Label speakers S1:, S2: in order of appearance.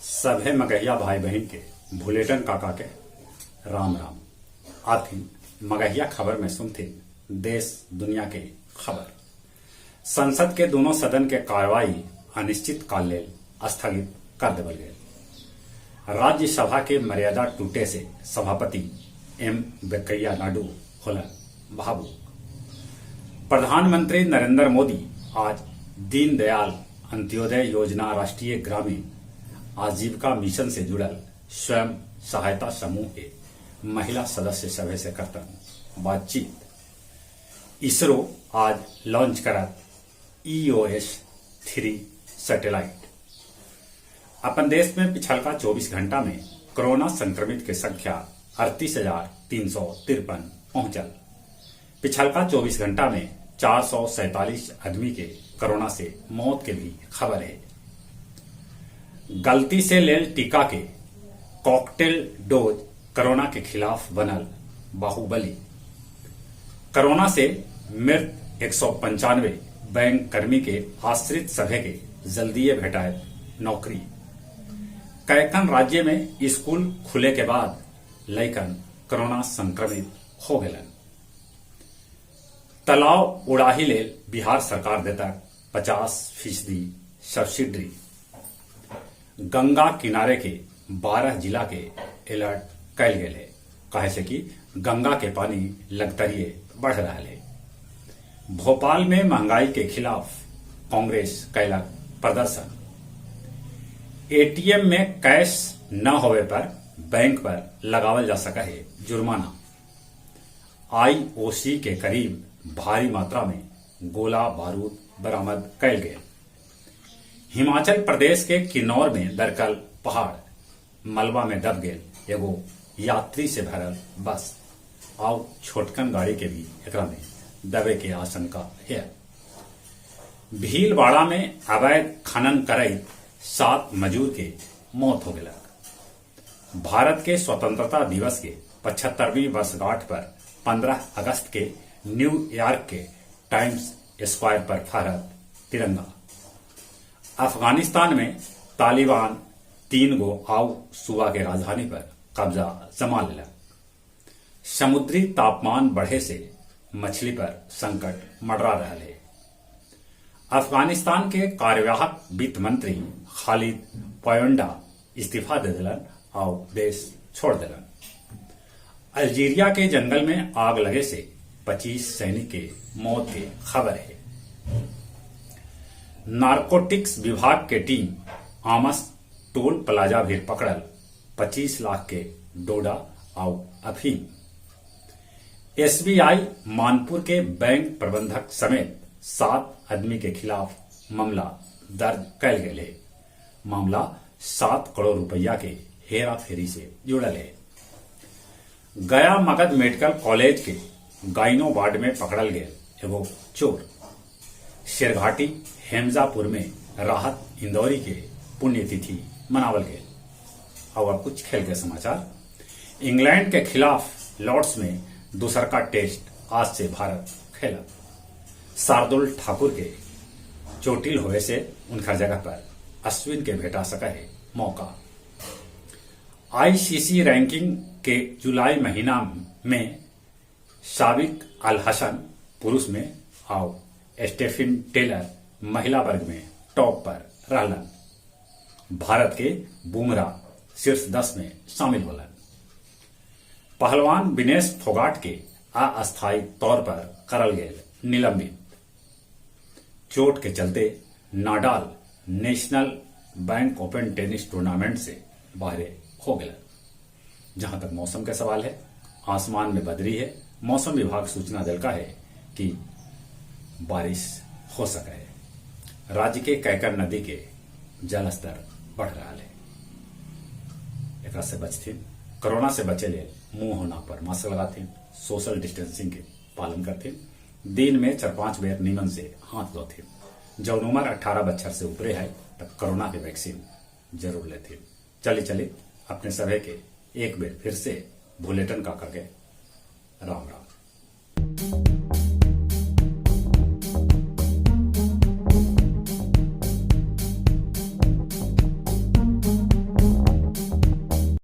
S1: सभे मगहिया भाई बहन के भुलेटन काका के राम राम। आथिन मगहिया खबर में सुनथिन देश दुनिया के खबर। संसद के दोनों सदन के कार्रवाई अनिश्चित काल लेल स्थगित कर देवल गए। राज्यसभा के मर्यादा टूटे से सभापति एम वेंकैया नायडू होलन भावुक। प्रधानमंत्री नरेंद्र मोदी आज दीनदयाल अंत्योदय योजना राष्ट्रीय ग्रामीण आजीविका मिशन से जुड़ल स्वयं सहायता समूह के महिला सदस्य सभे से करतन बातचीत। इसरो आज लॉन्च करत EOS-3 सैटेलाइट। अपन देश में पिछलका 24 घंटा में कोरोना संक्रमित के संख्या 38,353 पहुंचल। पिछलका 24 घंटा में 447 आदमी के कोरोना से मौत के भी खबर है। गलती से लेल टीका के कॉकटेल डोज कोरोना के खिलाफ बनल बाहुबली। कोरोना से मृत 195 बैंक कर्मी के आश्रित सभे के जल्दीए भेटाए नौकरी। कैकन राज्य में स्कूल खुले के बाद लैकन कोरोना संक्रमित हो गए। तालाब उड़ाही लेल बिहार सरकार देता 50% सब्सिडी। गंगा किनारे के 12 जिला के अलर्ट कैल गए है, कहे से कि गंगा के पानी लगातार बढ़ रहा है। भोपाल में महंगाई के खिलाफ कांग्रेस कैलक प्रदर्शन। एटीएम में कैश न होवे पर बैंक पर लगावल जा सका है जुर्माना। IOC के करीब भारी मात्रा में गोला बारूद बरामद कैल गए। हिमाचल प्रदेश के किन्नौर में दरकल पहाड़ मलबा में दब गए एगो यात्री से भरल बस और छोटकन गाड़ी के भी एकरा में दबे के आशंका है। भीलवाड़ा में अवैध खनन करैत 7 मजूर के मौत हो गई। भारत के स्वतंत्रता दिवस के 75वीं वर्षगांठ पर 15 अगस्त के न्यूयॉर्क के टाइम्स स्क्वायर पर फहरत तिरंगा। अफगानिस्तान में तालिबान 3 गो आउ सूबा के राजधानी पर कब्जा जमा लेलक। समुद्री तापमान बढ़े से मछली पर संकट मंडरा रहा है। अफगानिस्तान के कार्यवाहक वित्त मंत्री खालिद पयोंडा इस्तीफा दे दिलन और देश छोड़ दिलन। अल्जीरिया के जंगल में आग लगे से 25 सैनिक के मौत की खबर है। नारकोटिक्स विभाग के टीम आमस टोल प्लाजा भी पकड़ल 25 लाख के डोडा और अफीम। SBI मानपुर के बैंक प्रबंधक समेत 7 आदमी के खिलाफ मामला दर्ज कैल गए है। मामला 7 करोड़ रुपया के हेरा फेरी से जुड़ल है। गया मगध मेडिकल कॉलेज के गाइनो वार्ड में पकड़ल गए एगो चोर। शेरघाटी हेमजापुर में राहत इंदौरी के पुण्यतिथि मनावल गए। और अब कुछ खेल के समाचार। इंग्लैंड के खिलाफ लॉर्ड्स में दूसर का टेस्ट आज से भारत खेला। शार्दुल ठाकुर के चोटिल होए से उनका जगह पर अश्विन के भेटा सका है मौका। ICC रैंकिंग के जुलाई महीना में साबिक अल हसन पुरुष में और स्टेफिन टेलर महिला वर्ग में टॉप पर रहलन। भारत के बुमराह शीर्ष 10 में शामिल होलन। पहलवान विनेश फोगाट के अस्थायी तौर पर करल गए निलंबित। चोट के चलते Nadal national bank open tennis tournament से बाहर हो गए। जहां तक मौसम का सवाल है, आसमान में बदरी है। मौसम विभाग सूचना दिलका है कि बारिश हो सके है। राज्य के कैकर नदी के जलस्तर बढ़ रहा है। एक से बचथिन, कोरोना से बचे ले मुंह होना पर मास्क लगाथिन, सोशल डिस्टेंसिंग के पालन करथिन, दिन में 4-5 बेर नीमन से हाथ धोथिन। जब उम्र 18 बच्चर से ऊपरे है तब कोरोना के वैक्सीन जरूर लेथिन। चली अपने सभे के एक बेर फिर से भुलेटन काका के राम राम।